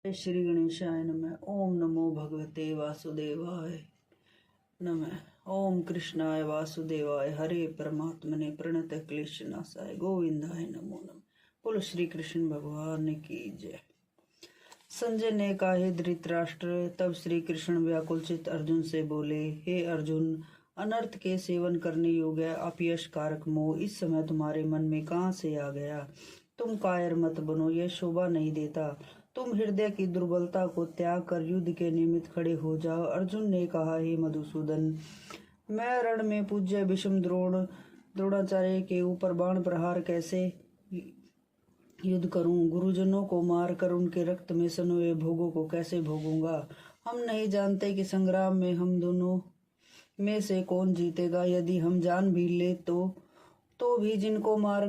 श्री गणेशाय नमः। ओम नमो भगवते वासुदेवाय नमः। ओम कृष्णाय वासुदेवाय हरे परमात्मने प्रणत क्लेश नाशाय गोविंदाय नमो नमः। बोलो श्री कृष्ण भगवान की जय। संजय ने कहा, हे धृतराष्ट्र। तब श्री कृष्ण व्याकुलचित अर्जुन से बोले, हे अर्जुन, अनर्थ के सेवन करने योग्य अपयश कारक मोह इस समय तुम्हारे मन में कहाँ से आ गया? तुम कायर मत बनो, यह शोभा नहीं देता। तुम हृदय की दुर्बलता को त्याग कर युद्ध के निमित्त खड़े हो जाओ। अर्जुन ने कहा, हे मधुसूदन, मैं रण में पूज्य भीष्म द्रोणाचार्य के ऊपर बाण प्रहार कैसे युद्ध करूं? गुरुजनों को मारकर उनके रक्त में सने हुए भोगों को कैसे भोगूंगा? हम नहीं जानते कि संग्राम में हम दोनों में से कौन जीतेगा। यदि हम जान भी ले तो भी जिनको मार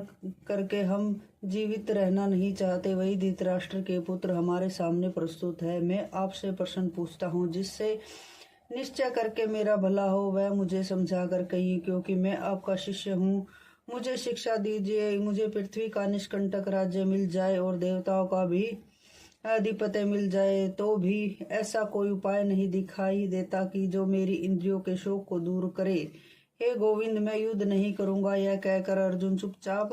करके हम जीवित रहना नहीं चाहते, वही धृतराष्ट्र के पुत्र हमारे सामने प्रस्तुत है। मैं आपसे प्रश्न पूछता हूँ, जिससे निश्चय करके मेरा भला हो वह मुझे समझा कर कहिए, क्योंकि मैं आपका शिष्य हूँ। मुझे शिक्षा दीजिए। मुझे पृथ्वी का निष्कंटक राज्य मिल जाए और देवताओं का भी अधिपत्य मिल जाए, तो भी ऐसा कोई उपाय नहीं दिखाई देता कि जो मेरी इंद्रियों के शोक को दूर करे। हे गोविंद, मैं युद्ध नहीं करूंगा। यह कहकर अर्जुन चुपचाप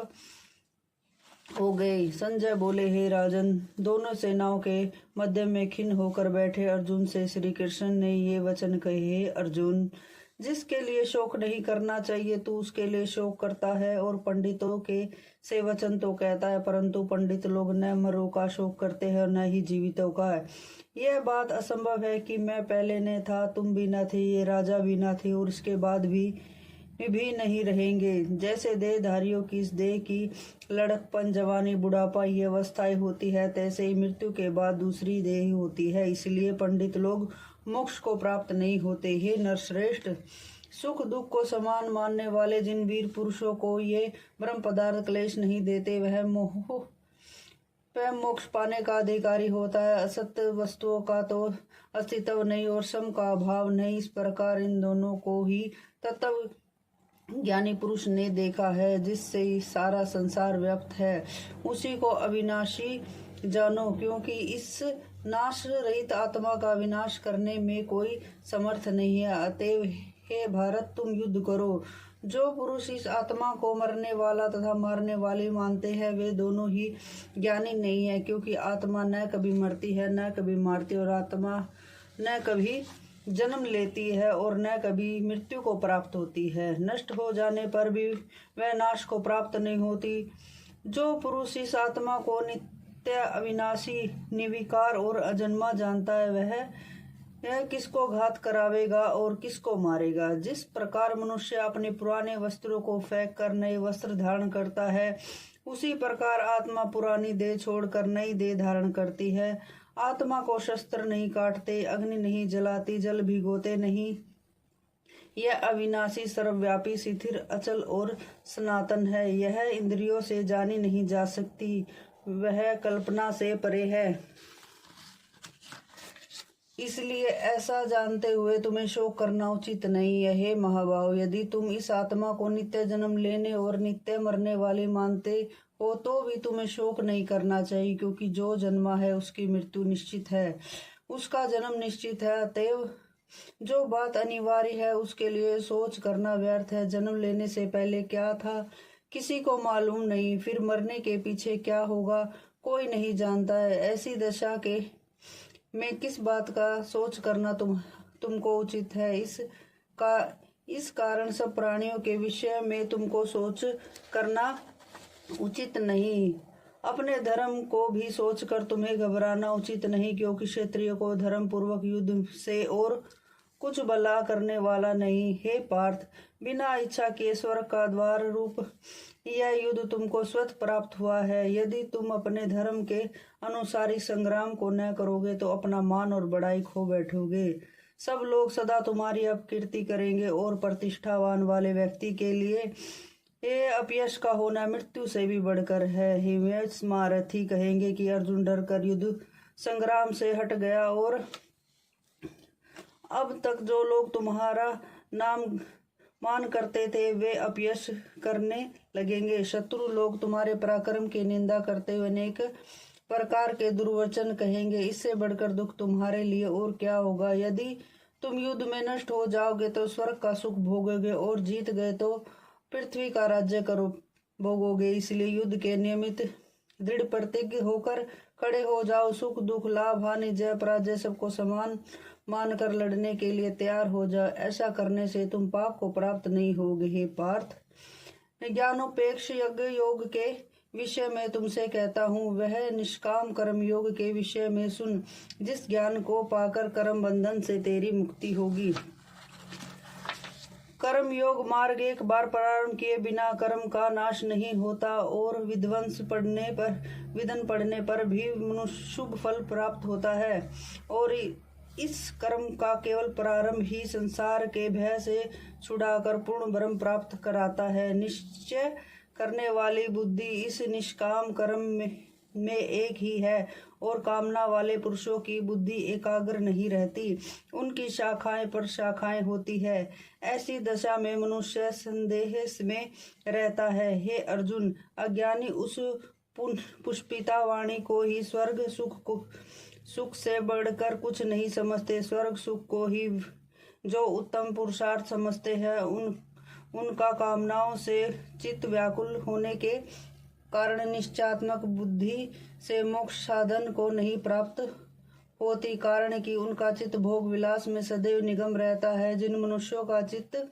हो गए। संजय बोले, हे राजन, दोनों सेनाओं के मध्य में खिन्न होकर बैठे अर्जुन से श्री कृष्ण ने ये वचन कहे, हे अर्जुन, जिसके लिए शोक नहीं करना चाहिए तू उसके लिए शोक करता है, और पंडितों के से वचन तो कहता है, परंतु पंडित लोग न मरों का शोक करते हैं और न ही जीवितों का। यह बात असंभव है कि मैं पहले न था, तुम भी न थे, ये राजा भी न थे, और इसके बाद भी नहीं रहेंगे। जैसे देहधारियों की इस देह की लड़कपन, जवानी, बुढ़ापा ये अवस्थाएं होती है, तैसे ही मृत्यु के बाद दूसरी देह होती है। इसलिए पंडित लोग मोक्ष को प्राप्त नहीं होते। हे नरश्रेष्ठ, सुख दुख को समान मानने वाले जिन वीर पुरुषों को ये ब्रह्म पदार्थ क्लेश नहीं देते, वह मोक्ष पाने का अधिकारी होता है। असत्य वस्तुओं का तो अस्तित्व नहीं और सम का अभाव नहीं। इस प्रकार इन दोनों को ही तत्व ज्ञानी पुरुष ने देखा है, जिससे सारा संसार व्याप्त है। उसी को अविनाशी जानो, क्योंकि इस नाश रहित आत्मा का विनाश करने में कोई समर्थ नहीं है। अतएव हे भारत, तुम युद्ध करो। जो पुरुष इस आत्मा को मरने वाला तथा मारने वाली मानते हैं, वे दोनों ही ज्ञानी नहीं है, क्योंकि आत्मा न कभी मरती है न कभी मारती, और आत्मा न कभी जन्म लेती है और न कभी मृत्यु को प्राप्त होती है। नष्ट हो जाने पर भी वह नाश को प्राप्त नहीं होती। जो पुरुष इस आत्मा को नित्य, अविनाशी, निर्विकार और अजन्मा जानता है, वह किसको घात करावेगा और किसको मारेगा। जिस प्रकार मनुष्य अपने पुराने वस्त्रों को फेंक कर नए वस्त्र धारण करता है, उसी प्रकार आत्मा पुरानी देह छोड़कर नई देह धारण करती है। आत्मा को शस्त्र नहीं काटते, अग्नि नहीं जलाती, जल भिगोते नहीं। यह अविनाशी, सर्वव्यापी, स्थिर, अचल और सनातन है। यह इंद्रियों से जानी नहीं जा सकती, वह कल्पना से परे है। इसलिए ऐसा जानते हुए तुम्हें शोक करना उचित नहीं है। हे महाभाव, यदि तुम इस आत्मा को नित्य जन्म लेने और नित्य मरने वाली मानते हो, तो भी तुम्हें शोक नहीं करना चाहिए, क्योंकि जो जन्मा है उसकी मृत्यु निश्चित है, उसका जन्म निश्चित है। अतएव जो बात अनिवार्य है उसके लिए सोच करना व्यर्थ है। जन्म लेने से पहले क्या था किसी को मालूम नहीं, फिर मरने के पीछे क्या होगा कोई नहीं जानता है। ऐसी दशा के में किस बात का सोच करना तुमको उचित है? इस कारण सब प्राणियों के विषय में तुमको सोच करना उचित नहीं। अपने धर्म को भी सोचकर तुम्हें घबराना उचित नहीं, क्योंकि क्षत्रिय को धर्म पूर्वक युद्ध से और कुछ भला करने वाला नहीं। हे पार्थ, बिना इच्छा के स्वर्ग का द्वार रूप यह युद्ध तुमको स्वतः प्राप्त हुआ है। यदि तुम अपने धर्म के अनुसार इस संग्राम को न करोगे तो अपना मान और बड़ाई खो बैठोगे। सब लोग सदा तुम्हारी अपकीर्ति करेंगे, और प्रतिष्ठावान वाले व्यक्ति के लिए ये अपयश का होना मृत्यु से भी बढ़कर है। हिमेश महारथी कहेंगे कि अर्जुन डर कर युद्ध संग्राम से हट गया, और अब तक जो लोग तुम्हारा नाम मान करते थे वे अपयश करने लगेंगे। शत्रु लोग तुम्हारे पराक्रम की निंदा करते हुए अनेक प्रकार के दुर्वचन कहेंगे। इससे बढ़कर दुख तुम्हारे लिए और क्या होगा। यदि तुम युद्ध में नष्ट हो जाओगे तो स्वर्ग का सुख भोगोगे, और जीत गए तो पृथ्वी का राज्य करो भोगोगे। इसलिए युद्ध के नियमित दृढ़ प्रतिज्ञ होकर खड़े हो जाओ। सुख दुख लाभ हानि जय पराजय सबको समान मानकर लड़ने के लिए तैयार हो जाओ। ऐसा करने से तुम पाप को प्राप्त नहीं होगे। हे पार्थ, ज्ञानोपेक्ष यज्ञ योग के विषय में तुमसे कहता हूँ, वह निष्काम कर्म योग के विषय में सुन, जिस ज्ञान को पाकर कर्म बंधन से तेरी मुक्ति होगी। कर्म योग मार्ग एक बार प्रारंभ किए बिना कर्म का नाश नहीं होता, और विधन पड़ने पर भी मनुष्य शुभ फल प्राप्त होता है। और इस कर्म का केवल प्रारंभ ही संसार के भय से छुड़ाकर पूर्ण ब्रह्म प्राप्त कराता है। निश्चय करने वाली बुद्धि इस निष्काम कर्म में एक ही है, और कामना वाले पुरुषों की बुद्धि एकाग्र नहीं रहती, उनकी शाखाएं पर शाखाएं होती है। ऐसी दशा में मनुष्य संदेह में रहता है। हे अर्जुन, अज्ञानी उस पुष्पिता वाणी को ही स्वर्ग सुख से बढ़कर कुछ नहीं समझते। स्वर्ग सुख को ही जो उत्तम पुरुषार्थ समझते हैं, उनका कामनाओं से चित्त व्याकुल होने के कारण निश्चयात्मक बुद्धि से मोक्ष साधन को नहीं प्राप्त होती, कारण कि उनका चित्त भोग विलास में सदैव निगम रहता है। जिन मनुष्यों का चित्त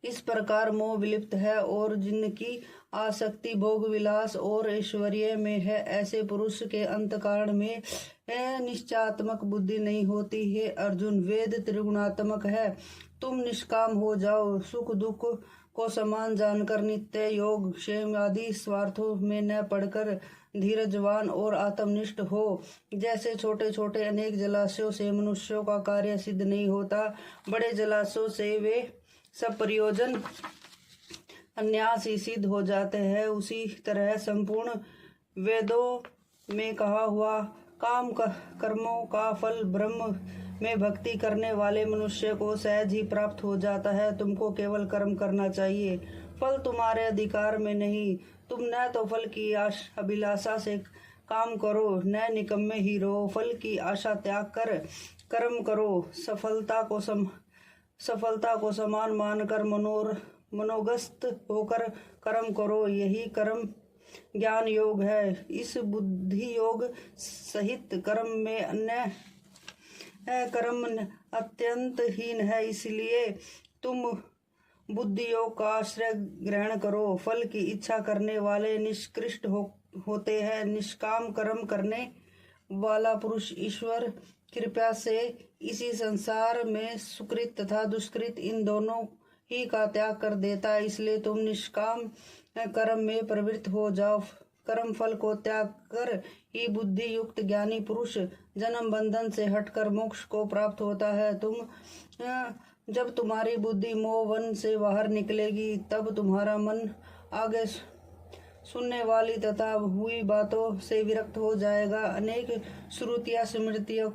इस प्रकार मोह विलिप्त है और जिनकी आसक्ति भोग विलास और ऐश्वर्य में है, ऐसे पुरुष के अंतःकरण में निश्चयात्मक बुद्धि नहीं होती है। अर्जुन, वेद त्रिगुणात्मक है, तुम निष्काम हो जाओ। सुख दुख को समान जानकर नित्य योग क्षेम आदि स्वार्थों में न पड़कर धीरजवान और आत्मनिष्ठ हो। जैसे छोटे छोटे अनेक जलाशयों से मनुष्यों का कार्य सिद्ध नहीं होता, बड़े जलाशयों से वे सब प्रयोजन अन्यास ही सिद्ध हो जाते हैं, उसी तरह संपूर्ण वेदों में कहा हुआ काम कर्मों का फल ब्रह्म में भक्ति करने वाले मनुष्य को सहज ही प्राप्त हो जाता है। तुमको केवल कर्म करना चाहिए, फल तुम्हारे अधिकार में नहीं। तुम न तो फल की अभिलाषा से काम करो, न निकम्मे ही रहो। फल की आशा त्याग कर कर्म करो। सफलता को समान मानकर मनोगस्त होकर कर्म करो। यही कर्म ज्ञान योग है। इस बुद्धि योग सहित कर्म में अन्य कर्म अत्यंत हीन है, इसलिए तुम बुद्धि योग का आश्रय ग्रहण करो। फल की इच्छा करने वाले निष्कृष्ट होते हैं। निष्काम कर्म करने वाला पुरुष ईश्वर कृपा से इसी संसार में सुकृत तथा दुष्कृत इन दोनों ही का त्याग कर देता है। इसलिए तुम निष्काम कर्म में प्रवृत्त हो जाओ। कर्म फल को त्याग कर ही बुद्धि युक्त ज्ञानी पुरुष जन्म बंधन से हटकर मोक्ष को प्राप्त होता है। जब तुम्हारी बुद्धि मोह वन से बाहर निकलेगी, तब तुम्हारा मन आगे सुनने वाली तथा हुई बातों से विरक्त हो जाएगा। अनेक श्रुतियां स्मृतियों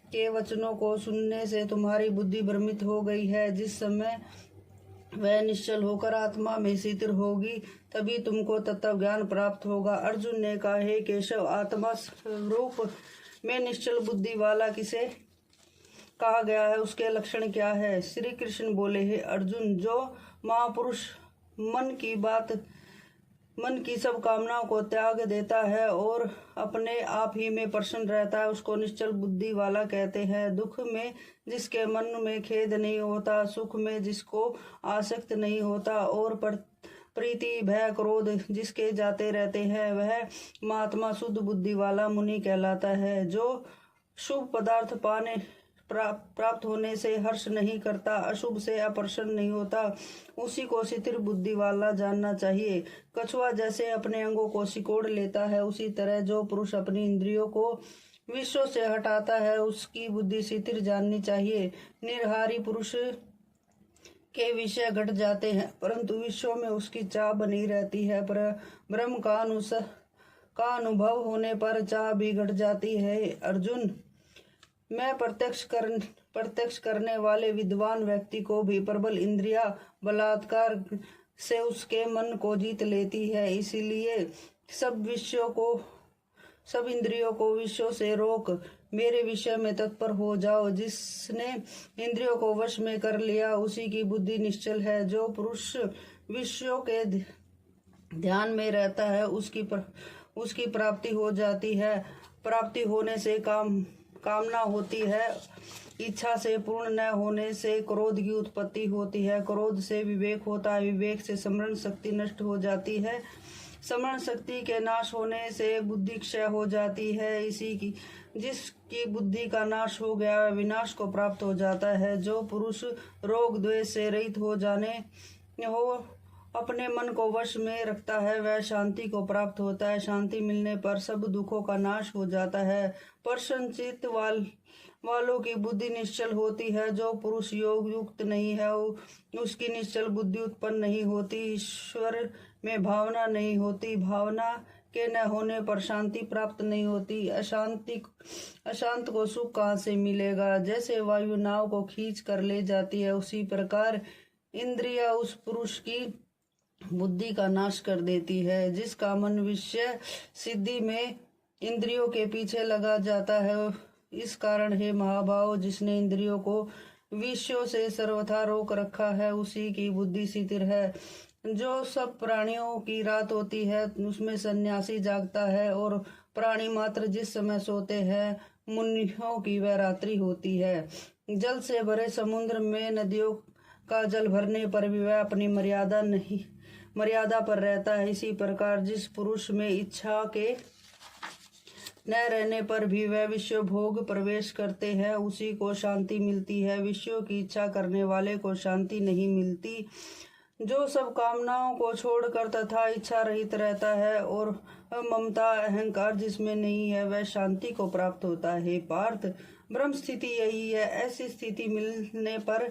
के वचनों को सुनने से तुम्हारी बुद्धि भ्रमित हो गई है। जिस समय वह निश्चल होकर आत्मा में स्थिर होगी, तभी तुमको तत्व ज्ञान प्राप्त होगा। अर्जुन ने कहा, हे केशव, आत्मा स्वरूप में निश्चल बुद्धि वाला किसे कहा गया है, उसके लक्षण क्या है? श्री कृष्ण बोले, हे अर्जुन, जो महापुरुष मन की सब कामनाओं को त्याग देता है और अपने आप ही में प्रसन्न रहता है, उसको निश्चल बुद्धि वाला कहते हैं। दुख में जिसके मन में खेद नहीं होता, सुख में जिसको आसक्त नहीं होता और प्रीति भय क्रोध जिसके जाते रहते हैं, वह महात्मा शुद्ध बुद्धि वाला मुनि कहलाता है। जो शुभ पदार्थ प्राप्त होने से हर्ष नहीं करता, अशुभ से अप्रसन्न नहीं होता, उसी को स्थिर बुद्धि वाला जानना चाहिए। कछुआ जैसे अपने अंगों को सिकोड़ लेता है, उसी तरह जो पुरुष अपनी इंद्रियों को विषयों से हटाता है, उसकी बुद्धि स्थिर जाननी चाहिए। निर्हारी पुरुष के विषय घट जाते हैं, परंतु विषयों में उसकी चाह बनी रहती है। पर ब्रह्म का अनुभव होने पर चाह भी घट जाती है। अर्जुन, मैं प्रत्यक्ष करने वाले विद्वान व्यक्ति को भी प्रबल इंद्रिया बलात्कार से उसके मन को जीत लेती है। इसीलिए सब विषयों को सब इंद्रियों को विषयों से रोक मेरे विषय में तत्पर हो जाओ। जिसने इंद्रियों को वश में कर लिया उसी की बुद्धि निश्चल है। जो पुरुष विषयों के ध्यान में रहता है उसकी प्राप्ति हो जाती है। प्राप्ति होने से कामना होती है। इच्छा से पूर्ण न होने से क्रोध की उत्पत्ति होती है। क्रोध से विवेक होता है। विवेक से स्मरण शक्ति नष्ट हो जाती है। स्मरण शक्ति के नाश होने से बुद्धि क्षय हो जाती है। जिसकी बुद्धि का नाश हो गया वह विनाश को प्राप्त हो जाता है। जो पुरुष रोग द्वेष से रहित हो अपने मन को वश में रखता है वह शांति को प्राप्त होता है। शांति मिलने पर सब दुखों का नाश हो जाता है। पर संचित वालों की बुद्धि निश्चल होती है। जो पुरुष योग युक्त नहीं है उसकी निश्चल बुद्धि उत्पन्न नहीं होती। ईश्वर में भावना नहीं होती। भावना के न होने पर शांति प्राप्त नहीं होती। अशांत को सुख कहाँ से मिलेगा। जैसे वायु नाव को खींच कर ले जाती है उसी प्रकार इंद्रिया उस पुरुष की बुद्धि का नाश कर देती है। जिसका मन विषय सिद्धि में इंद्रियों के पीछे लगा जाता है। इस कारण हे महाभाव जिसने इंद्रियों को विषयों से सर्वथा रोक रखा है उसी की बुद्धि स्थिर है। जो सब प्राणियों की रात होती है उसमें सन्यासी जागता है और प्राणी मात्र जिस समय सोते हैं मुनियों की वह रात्रि होती है। जल से भरे समुद्र में नदियों का जल भरने पर भी वह अपनी मर्यादा पर रहता है। इसी प्रकार जिस पुरुष में इच्छा के न रहने पर भी वह विषय भोग प्रवेश करते हैं उसी को शांति मिलती है। विषयों की इच्छा करने वाले को शांति नहीं मिलती। जो सब कामनाओं को छोड़कर तथा इच्छा रहित रहता है और ममता अहंकार जिसमें नहीं है वह शांति को प्राप्त होता है। पार्थ ब्रह्म स्थिति यही है। ऐसी स्थिति मिलने पर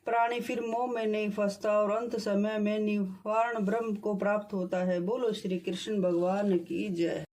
प्राणी फिर मोह में नहीं फंसता और अंत समय में निवारण ब्रह्म को प्राप्त होता है। बोलो श्री कृष्ण भगवान की जय।